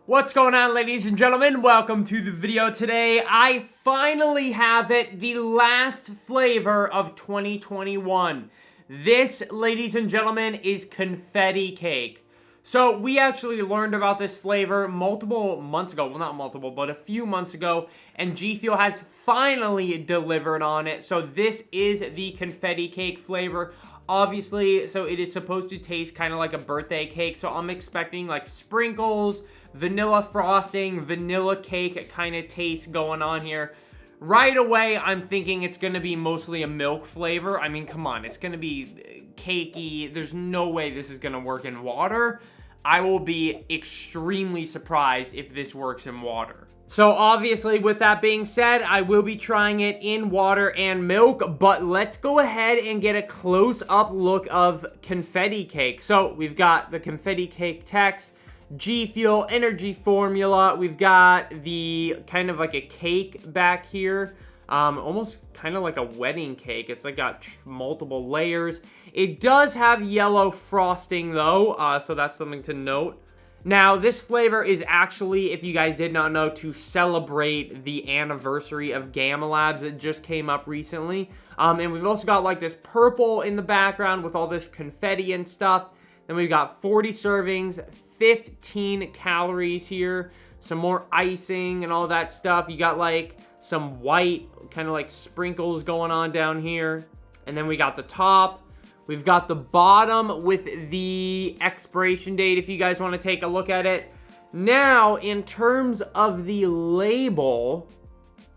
What's going on, ladies and gentlemen? Welcome to the video today. I finally have it, the last flavor of 2021. This, ladies and gentlemen, is confetti cake. So we actually learned about this flavor multiple months ago. Well, not multiple, but a few months ago. And G Fuel has finally delivered on it. So this is the confetti cake flavor. Obviously, so it is supposed to taste kind of like a birthday cake. So I'm expecting like sprinkles, vanilla frosting, vanilla cake kind of taste going on here. Right away, I'm thinking it's going to be mostly a milk flavor. I mean, come on, it's going to be cakey. There's no way this is going to work in water. I will be extremely surprised if this works in water. So obviously, with that being said, I will be trying it in water and milk, but let's go ahead and get a close-up look of confetti cake. So we've got the confetti cake text, G Fuel energy formula. We've got the kind of like a cake back here. Almost kind of like a wedding cake. It's like got multiple layers. It does have yellow frosting though, so that's something to note. Now, this flavor is actually, if you guys did not know, to celebrate the anniversary of Gamma Labs that just came up recently. And we've also got like this purple in the background with all this confetti and stuff. Then we've got 40 servings, 15 calories here, some more icing and all that stuff. You got like some white kind of like sprinkles going on down here. And then we got the top. We've got the bottom with the expiration date if you guys want to take a look at it. Now, in terms of the label,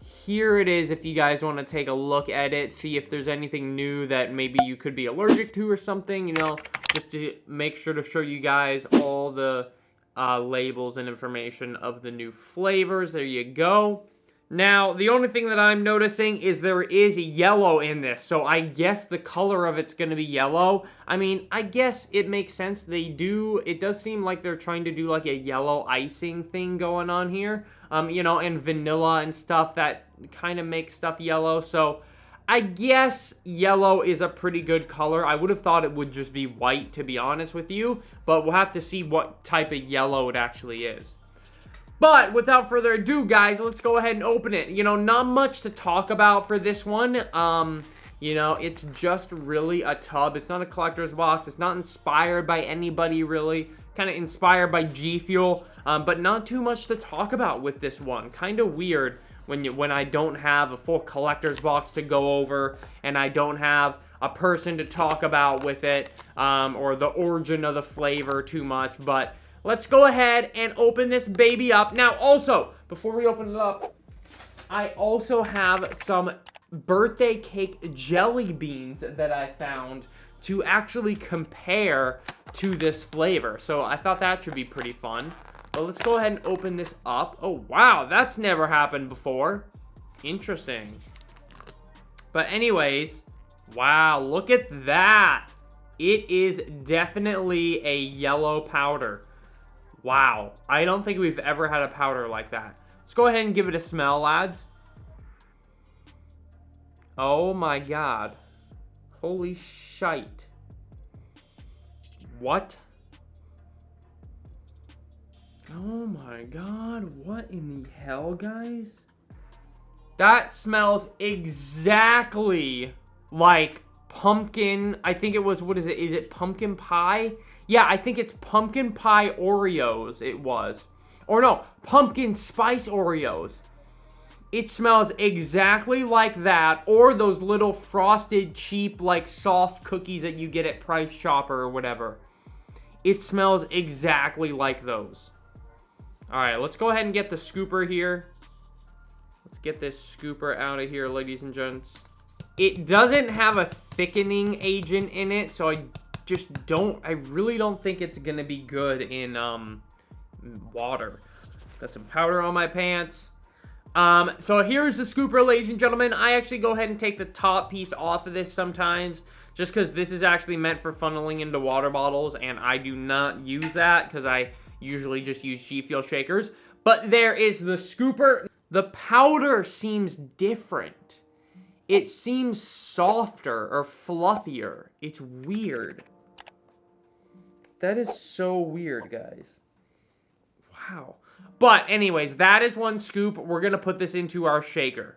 here it is if you guys want to take a look at it, see if there's anything new that maybe you could be allergic to or something, you know, just to make sure to show you guys all the labels and information of the new flavors. There you go. Now, the only thing that I'm noticing is there is yellow in this, so I guess the color of it's going to be yellow. I mean, I guess it makes sense. It does seem like they're trying to do like a yellow icing thing going on here, you know, and vanilla and stuff that kind of makes stuff yellow. So I guess yellow is a pretty good color. I would have thought it would just be white, to be honest with you, but we'll have to see what type of yellow it actually is. But without further ado, guys, let's go ahead and open it. You know, not much to talk about for this one. You know, it's just really a tub. It's not a collector's box. It's not inspired by anybody, really. Kind of inspired by G Fuel, but not too much to talk about with this one. Kind of weird when I don't have a full collector's box to go over and I don't have a person to talk about with it, or the origin of the flavor too much, but let's go ahead and open this baby up. Now, also, before we open it up, I also have some birthday cake jelly beans that I found to actually compare to this flavor. So I thought that should be pretty fun. But let's go ahead and open this up. Oh, wow, that's never happened before. Interesting. But anyways, wow, look at that. It is definitely a yellow powder. Wow, I don't think we've ever had a powder like that. Let's go ahead and give it a smell, lads. Oh my god. Holy shite. What? Oh my god, what in the hell, guys? That smells exactly like pumpkin. I think it was, what is it? Is it pumpkin pie? Yeah, I think it's pumpkin pie Oreos it was. Or no, pumpkin spice Oreos. It smells exactly like that, or those little frosted, cheap, like soft cookies that you get at Price Chopper or whatever. It smells exactly like those. Alright, let's go ahead and get the scooper here. Let's get this scooper out of here, ladies and gents. It doesn't have a thickening agent in it, so I really don't think it's gonna be good in water. Got some powder on my pants. So here's the scooper, ladies and gentlemen. I actually go ahead and take the top piece off of this sometimes, just because this is actually meant for funneling into water bottles, and I do not use that because I usually just use G Fuel shakers. But there is the scooper. The powder seems different. It seems softer or fluffier. It's weird. That is so weird, guys. Wow. But anyways, that is 1 scoop. We're going to put this into our shaker.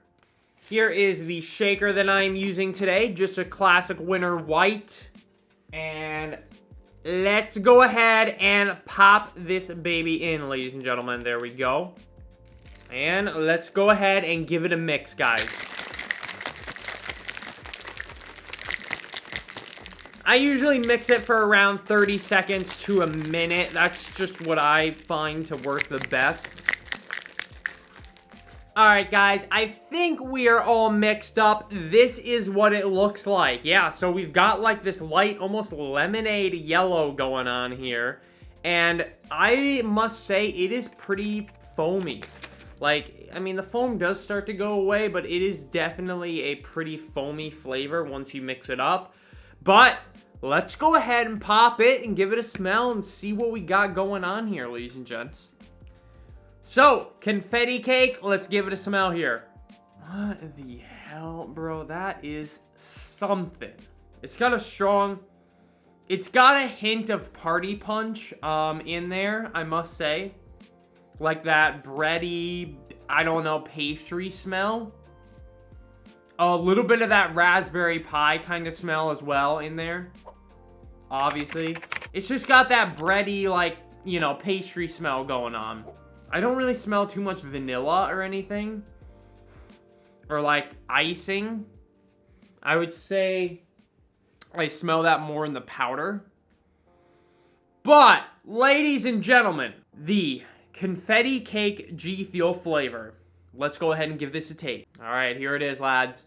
Here is the shaker that I'm using today. Just a classic winter white. And let's go ahead and pop this baby in, ladies and gentlemen. There we go. And let's go ahead and give it a mix, guys. I usually mix it for around 30 seconds to a minute. That's just what I find to work the best. Alright, guys, I think we are all mixed up. This is what it looks like. Yeah, so we've got like this light, almost lemonade yellow going on here. And I must say, it is pretty foamy. Like, I mean, the foam does start to go away, but it is definitely a pretty foamy flavor once you mix it up. But let's go ahead and pop it and give it a smell and see what we got going on here, ladies and gents. So, confetti cake, let's give it a smell here. What the hell, bro? That is something. It's got a strong... It's got a hint of party punch in there, I must say. Like that bready, I don't know, pastry smell. A little bit of that raspberry pie kind of smell as well in there. Obviously. It's just got that bready, like, you know, pastry smell going on. I don't really smell too much vanilla or anything. Or, like, icing. I would say I smell that more in the powder. But, ladies and gentlemen, the confetti cake G Fuel flavor. Let's go ahead and give this a taste. Alright, here it is, lads.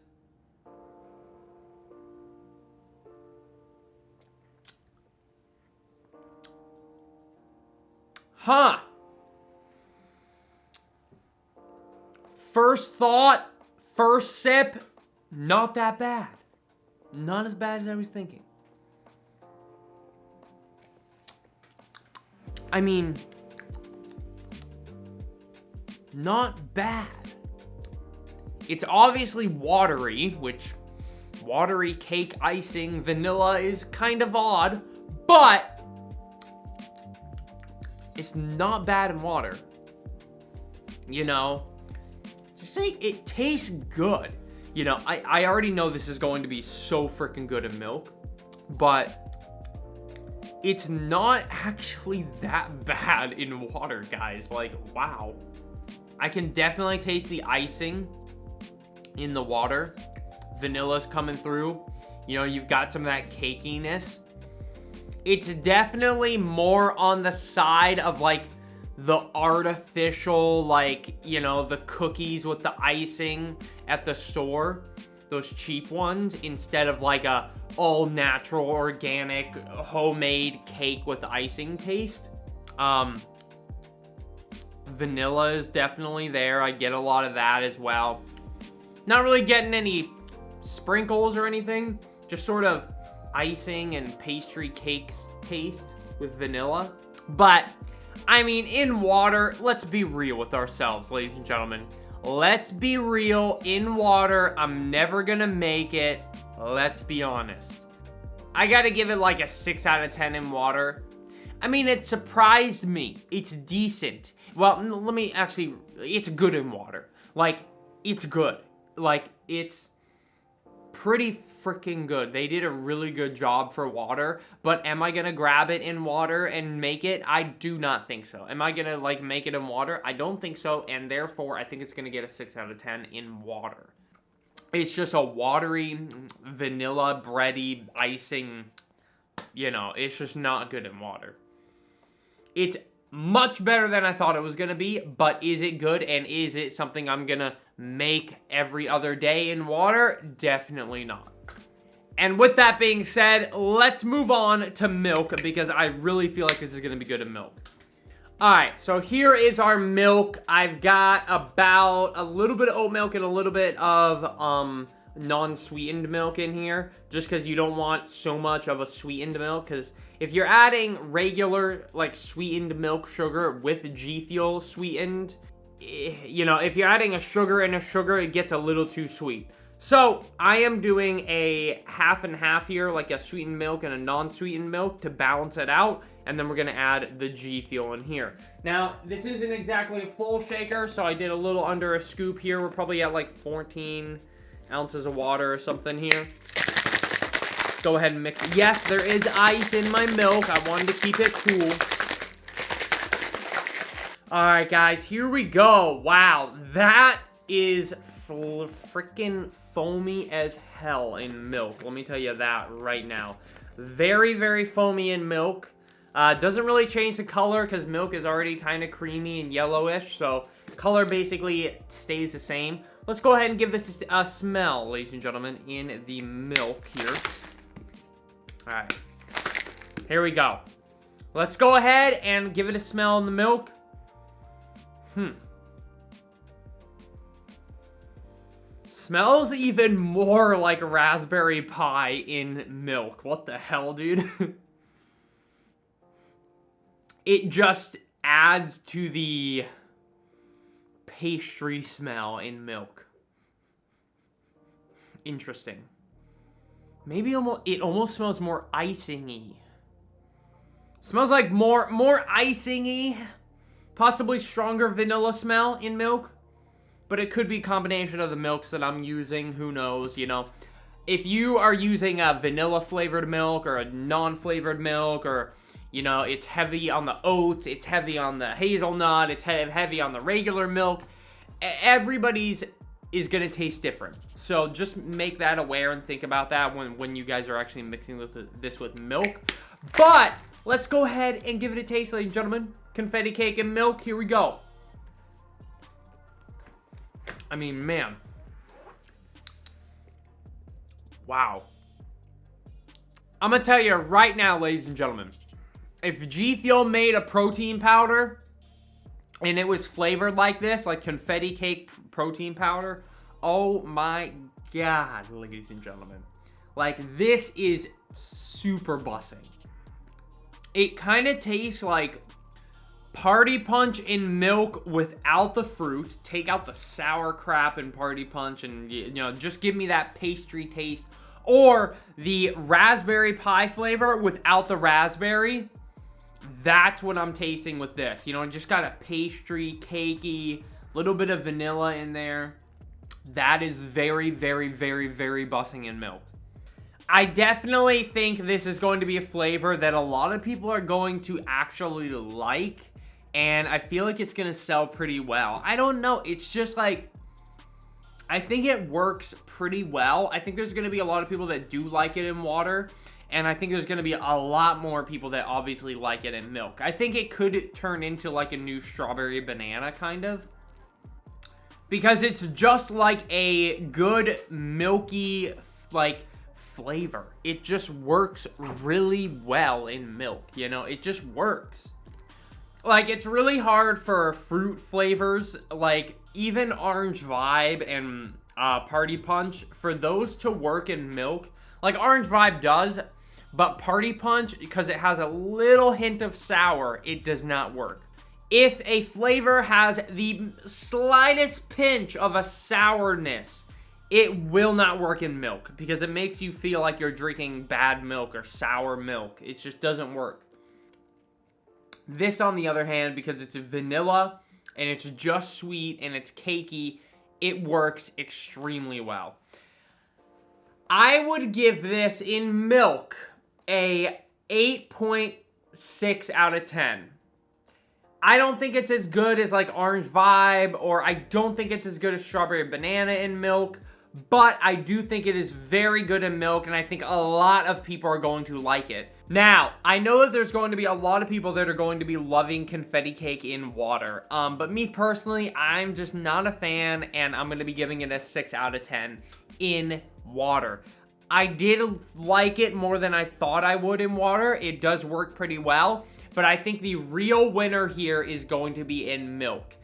Huh. First thought, first sip, not that bad. Not as bad as I was thinking. I mean, not bad. It's obviously watery, which watery cake icing vanilla is kind of odd, but it's not bad in water. You know, to say it tastes good. You know, I already know this is going to be so freaking good in milk, but it's not actually that bad in water, guys. Like, wow. I can definitely taste the icing in the water. Vanilla's coming through. You know, you've got some of that cakiness. It's definitely more on the side of, like, the artificial, like, you know, the cookies with the icing at the store. Those cheap ones, instead of, like, a all-natural, organic, homemade cake with icing taste. Vanilla is definitely there. I get a lot of that as well. Not really getting any sprinkles or anything. Just sort of icing and pastry cakes taste with vanilla. But, I mean, in water, let's be real with ourselves, ladies and gentlemen. Let's be real. In water, I'm never gonna make it. Let's be honest. I gotta give it like a 6 out of 10 in water. I mean, it surprised me. It's decent. Well, let me actually... It's good in water. Like, it's good. Like, it's pretty freaking good. They did a really good job for water, but am I gonna grab it in water and make it? I do not think so. Am I gonna, like, make it in water? I don't think so, and therefore, I think it's gonna get a 6 out of 10 in water. It's just a watery, vanilla, bready, icing, you know, it's just not good in water. It's much better than I thought it was gonna be, but is it good, and is it something I'm gonna make every other day in water? Definitely not. And with that being said, let's move on to milk, because I really feel like this is gonna be good in milk. Alright, so here is our milk. I've got about a little bit of oat milk and a little bit of non-sweetened milk in here, just because you don't want so much of a sweetened milk, because if you're adding regular, like, sweetened milk sugar with G Fuel sweetened, you know, if you're adding a sugar and a sugar, it gets a little too sweet. So, I am doing a half and half here, like a sweetened milk and a non-sweetened milk to balance it out. And then we're gonna add the G Fuel in here. Now, this isn't exactly a full shaker, so I did a little under a scoop here. We're probably at like 14 ounces of water or something here. Go ahead and mix it. Yes, there is ice in my milk. I wanted to keep it cool. All right, guys, here we go. Wow, that is freaking foamy as hell in milk. Let me tell you that right now. Very, very foamy in milk. Doesn't really change the color because milk is already kind of creamy and yellowish, so color basically stays the same. Let's go ahead and give this a smell, ladies and gentlemen, in the milk here. All right, here we go. Let's go ahead and give it a smell in the milk. Smells even more like raspberry pie in milk. What the hell, dude? It just adds to the pastry smell in milk. Interesting. Maybe it almost smells more icing-y. Smells like more icing-y. Possibly stronger vanilla smell in milk. But it could be a combination of the milks that I'm using. Who knows, you know. If you are using a vanilla flavored milk or a non-flavored milk, or, you know, it's heavy on the oats, it's heavy on the hazelnut, it's heavy on the regular milk, everybody's is going to taste different. So just make that aware and think about that when you guys are actually mixing this with milk. But let's go ahead and give it a taste, ladies and gentlemen. Confetti cake and milk, here we go. I mean, man. Wow. I'm gonna tell you right now, ladies and gentlemen. If G Fuel made a protein powder and it was flavored like this, like confetti cake protein powder, oh my God, ladies and gentlemen. Like, this is super bussing. It kind of tastes like Party Punch in milk without the fruit. Take out the sour crap in Party Punch and, you know, just give me that pastry taste. Or the raspberry pie flavor without the raspberry. That's what I'm tasting with this. You know, just got a pastry, cakey, little bit of vanilla in there. That is very, very, very, very bussing in milk. I definitely think this is going to be a flavor that a lot of people are going to actually like. And I feel like it's going to sell pretty well. I don't know. It's just like, I think it works pretty well. I think there's going to be a lot of people that do like it in water. And I think there's going to be a lot more people that obviously like it in milk. I think it could turn into like a new strawberry banana kind of. Because it's just like a good milky like flavor. It just works really well in milk. You know, it just works. Like, it's really hard for fruit flavors, like even Orange Vibe and Party Punch, for those to work in milk. Like, Orange Vibe does, but Party Punch, because it has a little hint of sour, it does not work. If a flavor has the slightest pinch of a sourness, it will not work in milk, because it makes you feel like you're drinking bad milk or sour milk. It just doesn't work. This, on the other hand, because it's vanilla and it's just sweet and it's cakey, it works extremely well. I would give this in milk a 8.6 out of 10. I don't think it's as good as like Orange Vibe, or I don't think it's as good as Strawberry Banana in milk, but I do think it is very good in milk, and I think a lot of people are going to like it. Now, I know that there's going to be a lot of people that are going to be loving confetti cake in water, but me personally, I'm just not a fan, and I'm going to be giving it a 6 out of 10 in water. I did like it more than I thought I would in water. It does work pretty well, but I think the real winner here is going to be in milk.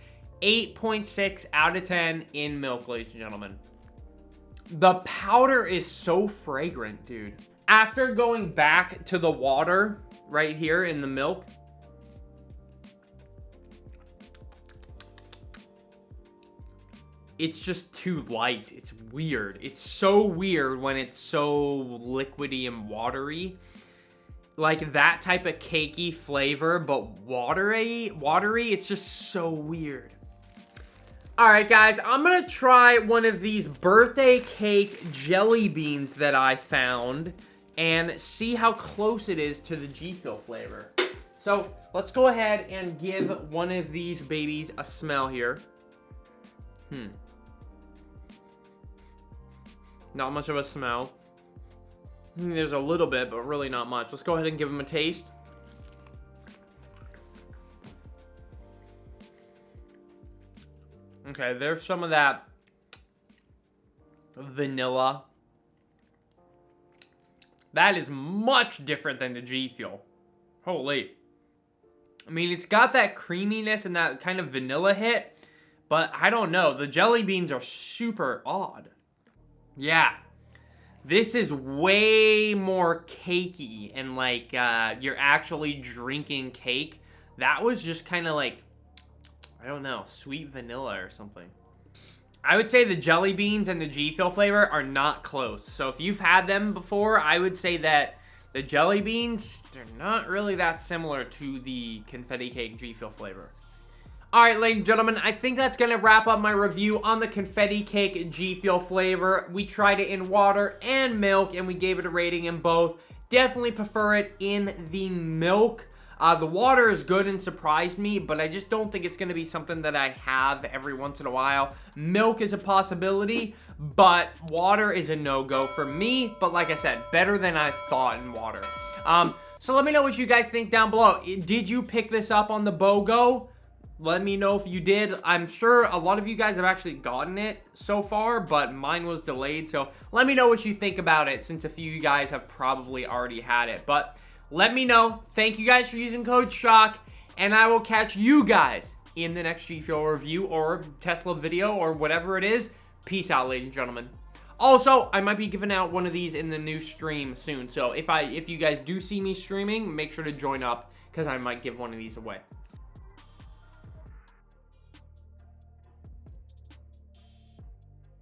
8.6 out of 10 in milk, ladies and gentlemen. The powder is so fragrant, dude. After going back to the water right here in the milk, it's just too light. It's weird. It's so weird when it's so liquidy and watery. like that type of cakey flavor, but watery. It's just so weird. All right, guys, I'm gonna try one of these birthday cake jelly beans that I found and see how close it is to the G Fuel flavor. So let's go ahead and give one of these babies a smell here. Not much of a smell. There's a little bit, but really not much. Let's go ahead and give them a taste. Okay, there's some of that vanilla. That is much different than the G Fuel. Holy. I mean, it's got that creaminess and that kind of vanilla hit, but I don't know. The jelly beans are super odd. Yeah. This is way more cakey and like you're actually drinking cake. That was just kind of like, I don't know, sweet vanilla or something. I would say the jelly beans and the G Fuel flavor are not close. So if you've had them before, I would say that the jelly beans, they're not really that similar to the confetti cake G Fuel flavor. All right, ladies and gentlemen, I think that's going to wrap up my review on the confetti cake G Fuel flavor. We tried it in water and milk, and we gave it a rating in both. Definitely prefer it in the milk. The water is good and surprised me, but I just don't think it's going to be something that I have every once in a while. Milk is a possibility, but water is a no-go for me. But like I said, better than I thought in water. So let me know what you guys think down below. Did you pick this up on the BOGO? Let me know if you did. I'm sure a lot of you guys have actually gotten it so far, but mine was delayed. So let me know what you think about it, since a few of you guys have probably already had it. But let me know. Thank you guys for using code SHOCK, and I will catch you guys in the next G Fuel review or Tesla video or whatever it is. Peace out, ladies and gentlemen. Also, I might be giving out one of these in the new stream soon. So if you guys do see me streaming, make sure to join up, because I might give one of these away.